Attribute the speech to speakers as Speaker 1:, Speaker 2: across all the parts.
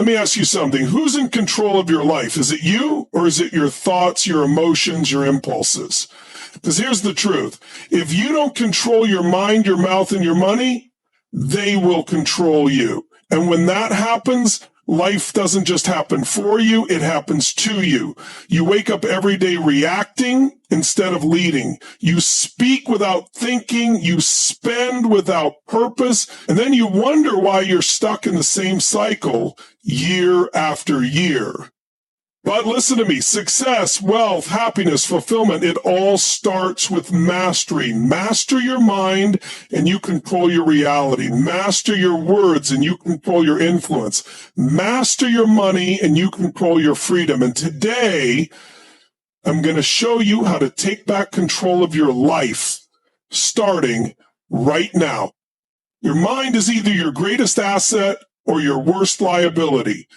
Speaker 1: Let me ask you something. Who's in control of your life? Is it you, or is it your thoughts, your emotions, your impulses? Because here's the truth. If you don't control your mind, your mouth, and your money, they will control you. And when that happens, life doesn't just happen for you, it happens to you. You wake up every day reacting instead of leading. You speak without thinking, you spend without purpose, and then you wonder why you're stuck in the same cycle year after year. But listen to me, success, wealth, happiness, fulfillment, it all starts with mastery. Master your mind and you control your reality. Master your words and you control your influence. Master your money and you control your freedom. And today, I'm going to show you how to take back control of your life, starting right now. Your mind is either your greatest asset or your worst liability.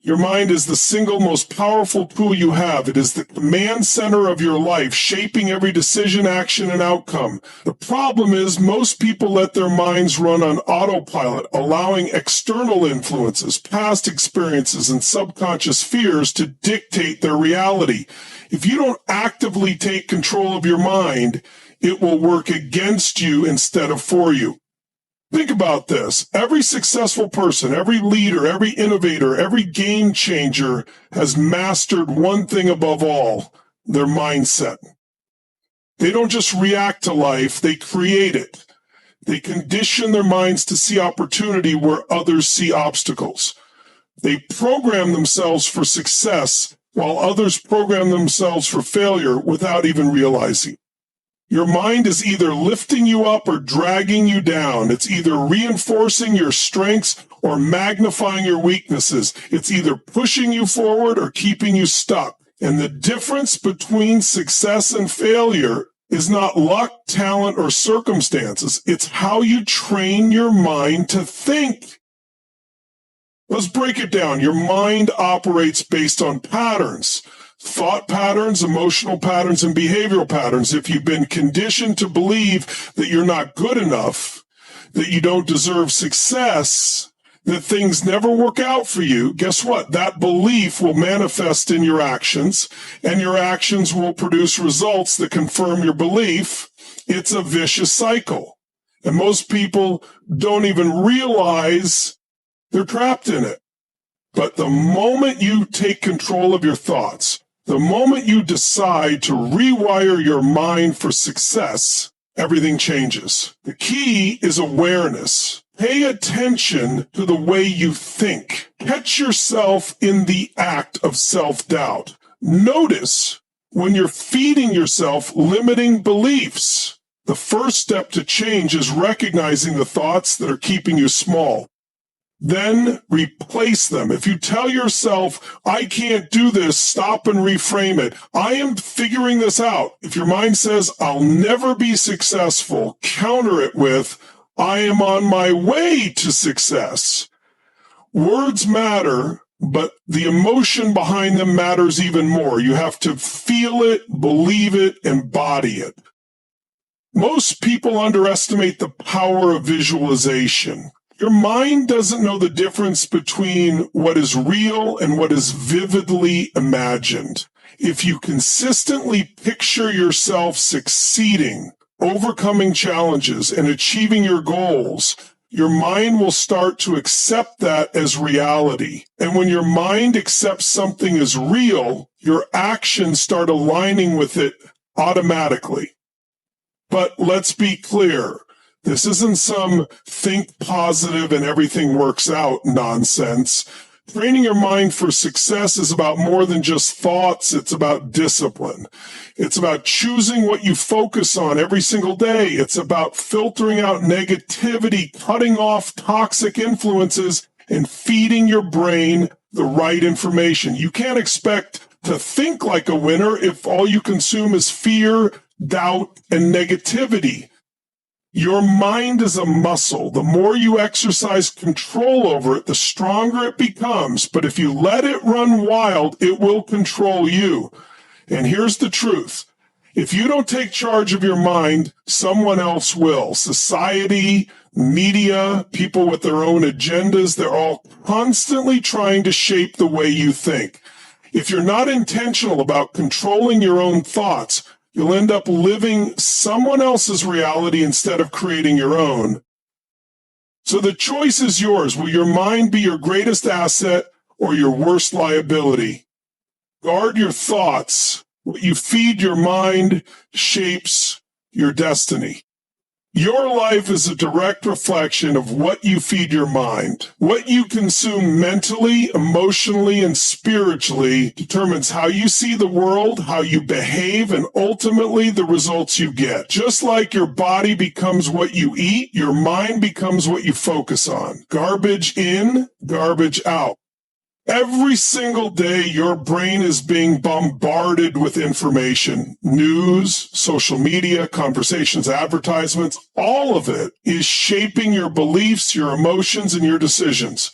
Speaker 1: Your mind is the single most powerful tool you have. It is the command center of your life, shaping every decision, action, and outcome. The problem is most people let their minds run on autopilot, allowing external influences, past experiences, and subconscious fears to dictate their reality. If you don't actively take control of your mind, it will work against you instead of for you. Think about this. Every successful person, every leader, every innovator, every game changer has mastered one thing above all, their mindset. They don't just react to life, they create it. They condition their minds to see opportunity where others see obstacles. They program themselves for success while others program themselves for failure without even realizing. Your mind is either lifting you up or dragging you down. It's either reinforcing your strengths or magnifying your weaknesses. It's either pushing you forward or keeping you stuck. And the difference between success and failure is not luck, talent, or circumstances. It's how you train your mind to think. Let's break it down. Your mind operates based on patterns. Thought patterns, emotional patterns, and behavioral patterns. If you've been conditioned to believe that you're not good enough, that you don't deserve success, that things never work out for you, guess what? That belief will manifest in your actions, and your actions will produce results that confirm your belief. It's a vicious cycle. And most people don't even realize they're trapped in it. But the moment you take control of your thoughts, the moment you decide to rewire your mind for success, everything changes. The key is awareness. Pay attention to the way you think. Catch yourself in the act of self-doubt. Notice when you're feeding yourself limiting beliefs. The first step to change is recognizing the thoughts that are keeping you small. Then replace them. If you tell yourself, I can't do this, stop and reframe it. I am figuring this out. If your mind says, I'll never be successful, counter it with, I am on my way to success. Words matter, but the emotion behind them matters even more. You have to feel it, believe it, embody it. Most people underestimate the power of visualization. Your mind doesn't know the difference between what is real and what is vividly imagined. If you consistently picture yourself succeeding, overcoming challenges, and achieving your goals, your mind will start to accept that as reality. And when your mind accepts something as real, your actions start aligning with it automatically. But let's be clear. This isn't some think positive and everything works out nonsense. Training your mind for success is about more than just thoughts. It's about discipline. It's about choosing what you focus on every single day. It's about filtering out negativity, cutting off toxic influences, and feeding your brain the right information. You can't expect to think like a winner if all you consume is fear, doubt, and negativity. Your mind is a muscle. The more you exercise control over it, the stronger it becomes. But if you let it run wild, it will control you. And here's the truth. If you don't take charge of your mind, someone else will. Society, media, people with their own agendas, they're all constantly trying to shape the way you think. If you're not intentional about controlling your own thoughts, you'll end up living someone else's reality instead of creating your own. So the choice is yours. Will your mind be your greatest asset or your worst liability? Guard your thoughts. What you feed your mind shapes your destiny. Your life is a direct reflection of what you feed your mind. What you consume mentally, emotionally, and spiritually determines how you see the world, how you behave, and ultimately the results you get. Just like your body becomes what you eat, your mind becomes what you focus on. Garbage in, garbage out. Every single day, your brain is being bombarded with information, news, social media, conversations, advertisements. All of it is shaping your beliefs, your emotions, and your decisions.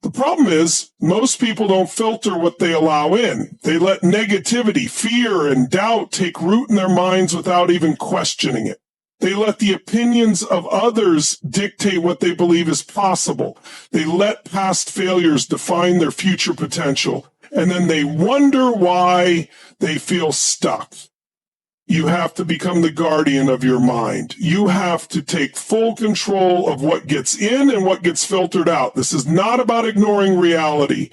Speaker 1: The problem is most people don't filter what they allow in. They let negativity, fear, and doubt take root in their minds without even questioning it. They let the opinions of others dictate what they believe is possible. They let past failures define their future potential. And then they wonder why they feel stuck. You have to become the guardian of your mind. You have to take full control of what gets in and what gets filtered out. This is not about ignoring reality.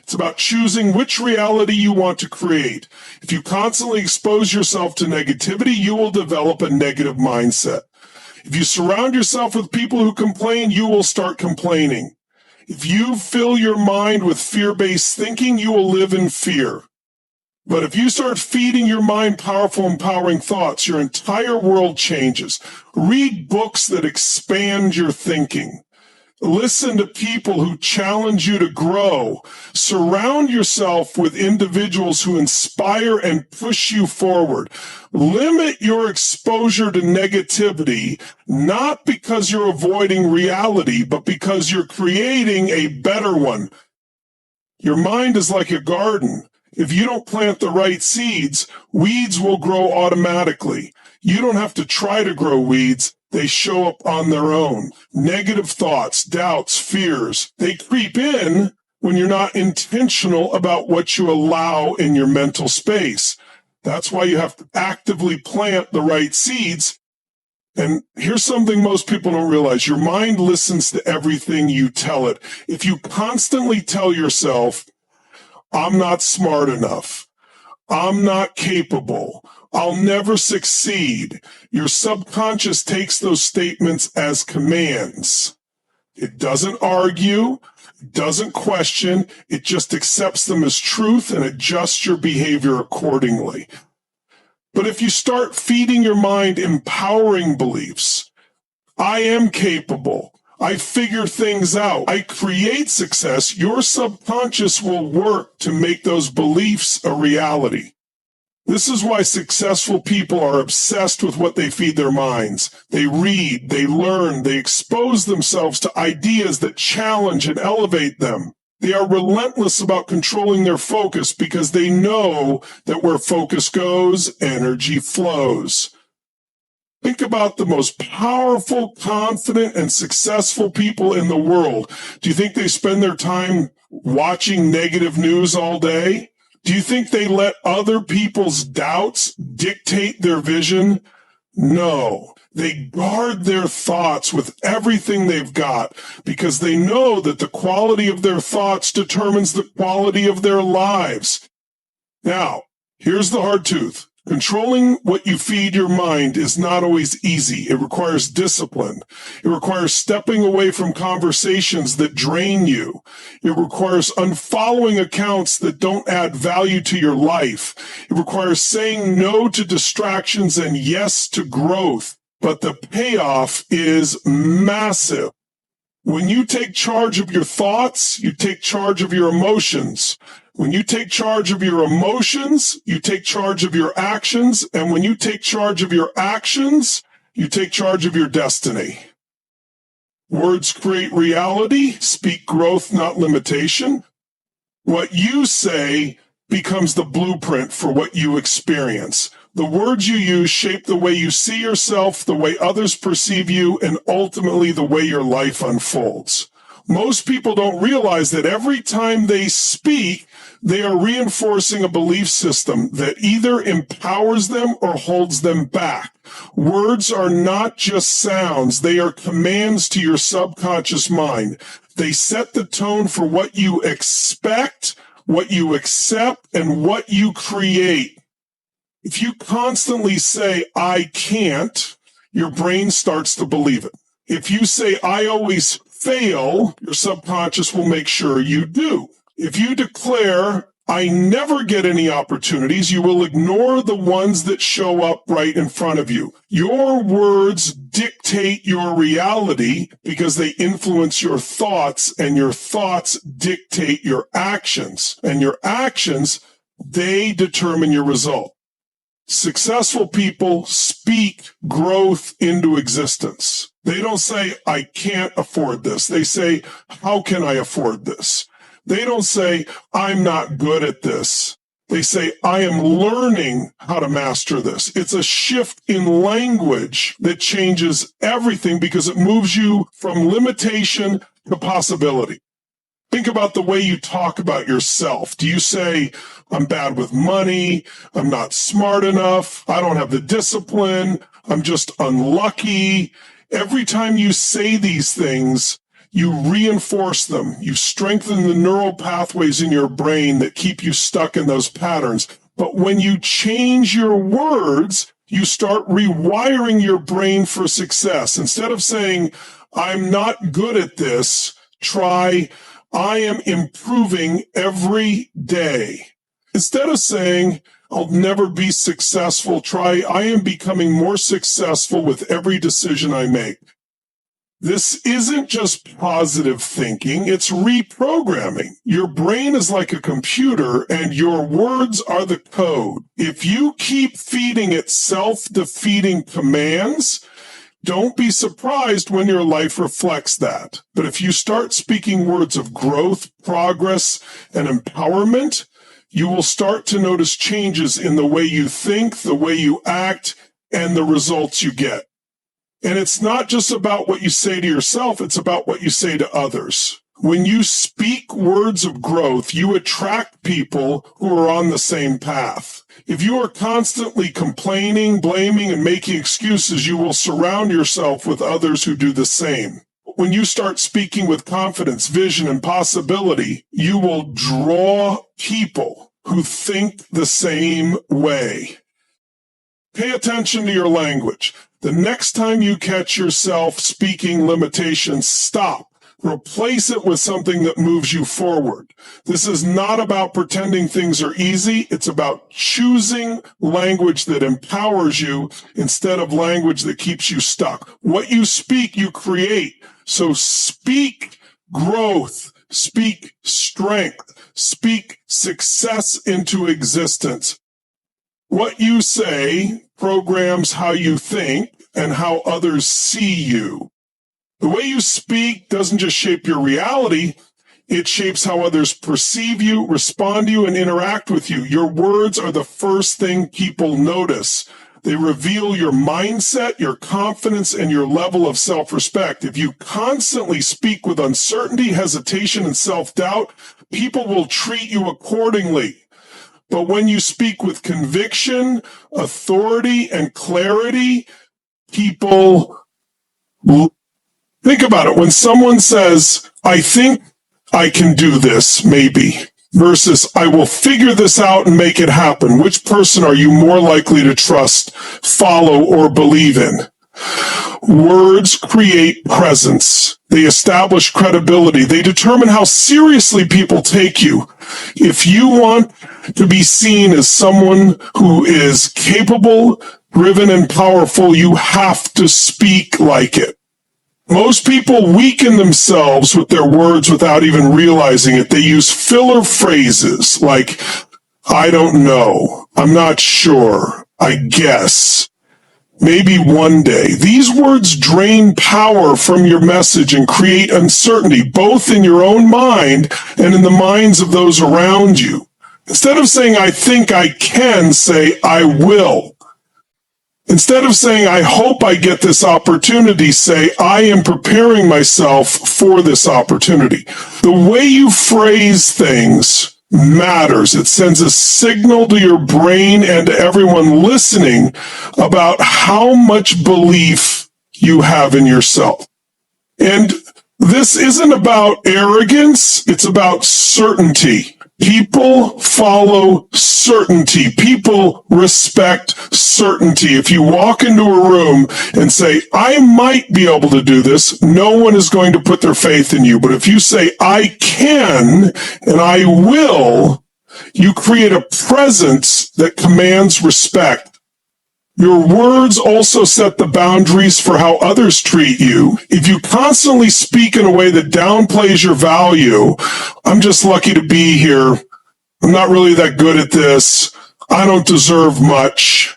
Speaker 1: It's about choosing which reality you want to create. If you constantly expose yourself to negativity, you will develop a negative mindset. If you surround yourself with people who complain, you will start complaining. If you fill your mind with fear-based thinking, you will live in fear. But if you start feeding your mind powerful, empowering thoughts, your entire world changes. Read books that expand your thinking. Listen to people who challenge you to grow. Surround yourself with individuals who inspire and push you forward. Limit your exposure to negativity, not because you're avoiding reality, but because you're creating a better one. Your mind is like a garden. If you don't plant the right seeds, weeds will grow automatically. You don't have to try to grow weeds. They show up on their own. Negative thoughts, doubts, fears, they creep in when you're not intentional about what you allow in your mental space. That's why you have to actively plant the right seeds. And here's something most people don't realize. Your mind listens to everything you tell it. If you constantly tell yourself, I'm not smart enough, I'm not capable, I'll never succeed, your subconscious takes those statements as commands. It doesn't argue, it doesn't question, it just accepts them as truth and adjusts your behavior accordingly. But if you start feeding your mind empowering beliefs, I am capable, I figure things out, I create success, your subconscious will work to make those beliefs a reality. This is why successful people are obsessed with what they feed their minds. They read, they learn, they expose themselves to ideas that challenge and elevate them. They are relentless about controlling their focus because they know that where focus goes, energy flows. Think about the most powerful, confident, and successful people in the world. Do you think they spend their time watching negative news all day? Do you think they let other people's doubts dictate their vision? No. They guard their thoughts with everything they've got because they know that the quality of their thoughts determines the quality of their lives. Now, here's the hard truth. Controlling what you feed your mind is not always easy. It requires discipline. It requires stepping away from conversations that drain you. It requires unfollowing accounts that don't add value to your life. It requires saying no to distractions and yes to growth. But the payoff is massive. When you take charge of your thoughts, you take charge of your emotions. When you take charge of your emotions, you take charge of your actions. And when you take charge of your actions, you take charge of your destiny. Words create reality. Speak growth, not limitation. What you say becomes the blueprint for what you experience. The words you use shape the way you see yourself, the way others perceive you, and ultimately the way your life unfolds. Most people don't realize that every time they speak, they are reinforcing a belief system that either empowers them or holds them back. Words are not just sounds. They are commands to your subconscious mind. They set the tone for what you expect, what you accept, and what you create. If you constantly say, I can't, your brain starts to believe it. If you say, I always fail, your subconscious will make sure you do. If you declare, I never get any opportunities, you will ignore the ones that show up right in front of you. Your words dictate your reality because they influence your thoughts, and your thoughts dictate your actions. And your actions, they determine your result. Successful people speak growth into existence. They don't say, I can't afford this. They say, how can I afford this? They don't say, I'm not good at this. They say, I am learning how to master this. It's a shift in language that changes everything because it moves you from limitation to possibility. Think about the way you talk about yourself. Do you say, I'm bad with money, I'm not smart enough, I don't have the discipline, I'm just unlucky? Every time you say these things, you reinforce them. You strengthen the neural pathways in your brain that keep you stuck in those patterns. But when you change your words, you start rewiring your brain for success. Instead of saying, I'm not good at this, try, I am improving every day. Instead of saying, I'll never be successful, try, I am becoming more successful with every decision I make. This isn't just positive thinking, it's reprogramming. Your brain is like a computer and your words are the code. If you keep feeding it self-defeating commands, don't be surprised when your life reflects that. But if you start speaking words of growth, progress, and empowerment, you will start to notice changes in the way you think, the way you act, and the results you get. And it's not just about what you say to yourself, it's about what you say to others. When you speak words of growth, you attract people who are on the same path. If you are constantly complaining, blaming, and making excuses, you will surround yourself with others who do the same. When you start speaking with confidence, vision, and possibility, you will draw people who think the same way. Pay attention to your language. The next time you catch yourself speaking limitations, stop. Replace it with something that moves you forward. This is not about pretending things are easy. It's about choosing language that empowers you instead of language that keeps you stuck. What you speak, you create. So speak growth, speak strength, speak success into existence. What you say programs how you think and how others see you. The way you speak doesn't just shape your reality, it shapes how others perceive you, respond to you, and interact with you. Your words are the first thing people notice. They reveal your mindset, your confidence, and your level of self-respect. If you constantly speak with uncertainty, hesitation, and self-doubt, people will treat you accordingly. But when you speak with conviction, authority, and clarity, people will think about it. When someone says, I think I can do this, maybe, versus I will figure this out and make it happen, which person are you more likely to trust, follow, or believe in? Words create presence. They establish credibility. They determine how seriously people take you. If you want to be seen as someone who is capable, driven, and powerful, you have to speak like it. Most people weaken themselves with their words without even realizing it. They use filler phrases like, I don't know, I'm not sure, I guess, maybe one day. These words drain power from your message and create uncertainty, both in your own mind and in the minds of those around you. Instead of saying, I think I can, say, I will. Instead of saying, I hope I get this opportunity, say, I am preparing myself for this opportunity. The way you phrase things matters. It sends a signal to your brain and to everyone listening about how much belief you have in yourself. And this isn't about arrogance, it's about certainty. People follow certainty. People respect certainty. If you walk into a room and say, I might be able to do this, no one is going to put their faith in you. But if you say, I can and I will, you create a presence that commands respect. Your words also set the boundaries for how others treat you. If you constantly speak in a way that downplays your value, I'm just lucky to be here. I'm not really that good at this. I don't deserve much.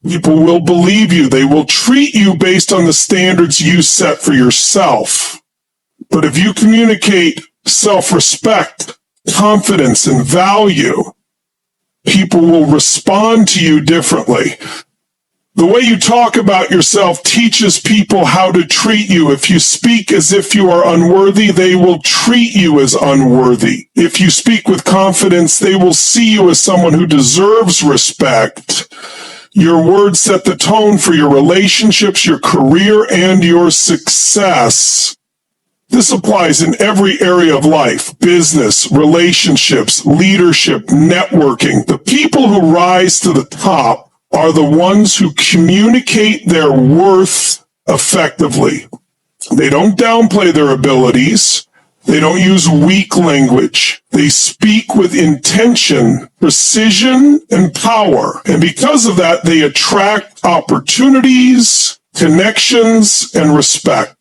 Speaker 1: People will believe you. They will treat you based on the standards you set for yourself. But if you communicate self-respect, confidence, and value, people will respond to you differently. The way you talk about yourself teaches people how to treat you. If you speak as if you are unworthy, they will treat you as unworthy. If you speak with confidence, they will see you as someone who deserves respect. Your words set the tone for your relationships, your career, and your success. This applies in every area of life: business, relationships, leadership, networking. The people who rise to the top are the ones who communicate their worth effectively. They don't downplay their abilities. They don't use weak language. They speak with intention, precision, and power. And because of that, they attract opportunities, connections, and respect.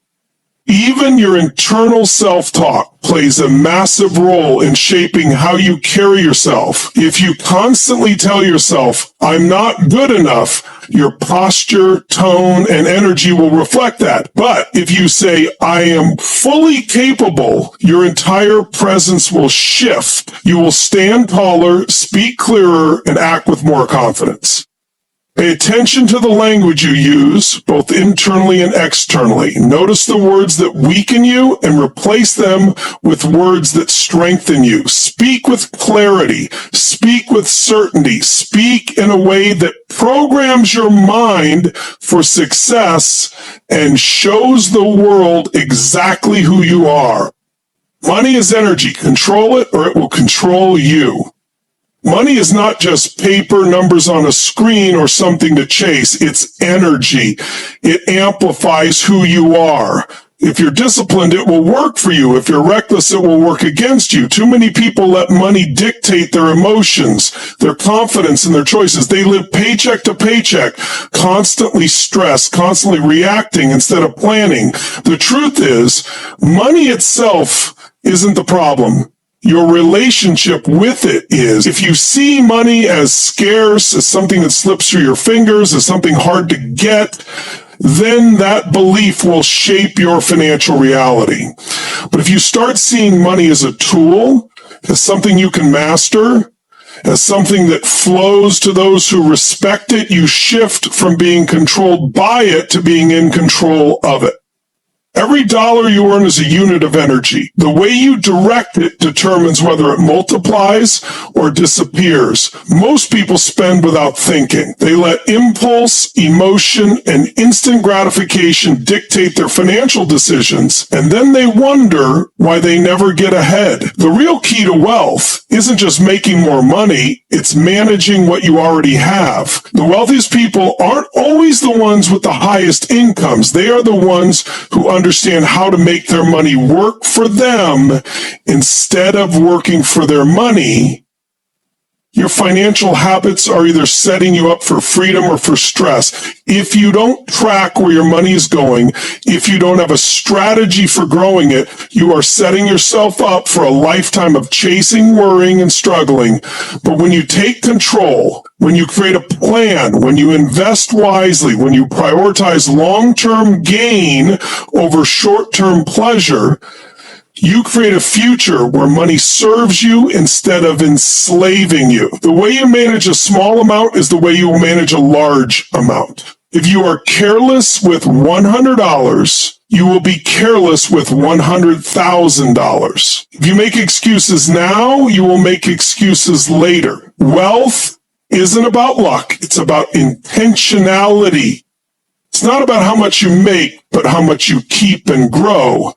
Speaker 1: Even your internal self-talk plays a massive role in shaping how you carry yourself. If you constantly tell yourself, I'm not good enough, your posture, tone, and energy will reflect that. But if you say, I am fully capable, your entire presence will shift. You will stand taller, speak clearer, and act with more confidence. Pay attention to the language you use, both internally and externally. Notice the words that weaken you and replace them with words that strengthen you. Speak with clarity. Speak with certainty. Speak in a way that programs your mind for success and shows the world exactly who you are. Money is energy. Control it or it will control you. Money is not just paper, numbers on a screen, or something to chase. It's energy. It amplifies who you are. If you're disciplined, it will work for you. If you're reckless, it will work against you. Too many people let money dictate their emotions, their confidence, and their choices. They live paycheck to paycheck, constantly stressed, constantly reacting instead of planning. The truth is, money itself isn't the problem. Your relationship with it is. If you see money as scarce, as something that slips through your fingers, as something hard to get, then that belief will shape your financial reality. But if you start seeing money as a tool, as something you can master, as something that flows to those who respect it, you shift from being controlled by it to being in control of it. Every dollar you earn is a unit of energy. The way you direct it determines whether it multiplies or disappears. Most people spend without thinking. They let impulse, emotion, and instant gratification dictate their financial decisions, and then they wonder why they never get ahead. The real key to wealth isn't just making more money, it's managing what you already have. The wealthiest people aren't always the ones with the highest incomes. They are the ones who understand how to make their money work for them instead of working for their money. Your financial habits are either setting you up for freedom or for stress. If you don't track where your money is going, if you don't have a strategy for growing it, you are setting yourself up for a lifetime of chasing, worrying, and struggling. But when you take control, when you create a plan, when you invest wisely, when you prioritize long-term gain over short-term pleasure, You create a future where money serves you instead of enslaving you. The way you manage a small amount is the way you will manage a large amount. If you are careless with $100, you will be careless with $100,000. If you make excuses now, you will make excuses later. Wealth isn't about luck. It's about intentionality. It's not about how much you make, but how much you keep and grow.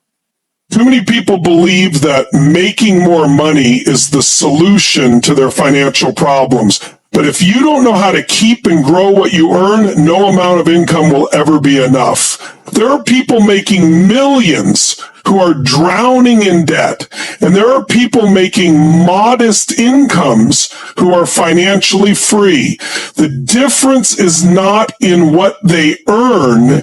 Speaker 1: Too many people believe that making more money is the solution to their financial problems. But if you don't know how to keep and grow what you earn, no amount of income will ever be enough. There are people making millions who are drowning in debt, and there are people making modest incomes who are financially free. The difference is not in what they earn.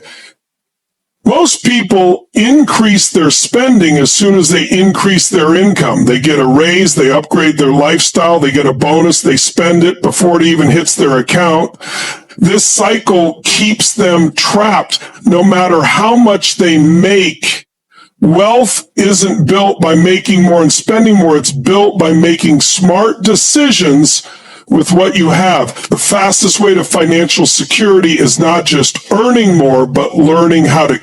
Speaker 1: Most people increase their spending as soon as they increase their income. They get a raise, they upgrade their lifestyle, they get a bonus, they spend it before it even hits their account. This cycle keeps them trapped no matter how much they make. Wealth isn't built by making more and spending more. It's built by making smart decisions with what you have. The fastest way to financial security is not just earning more, but learning how to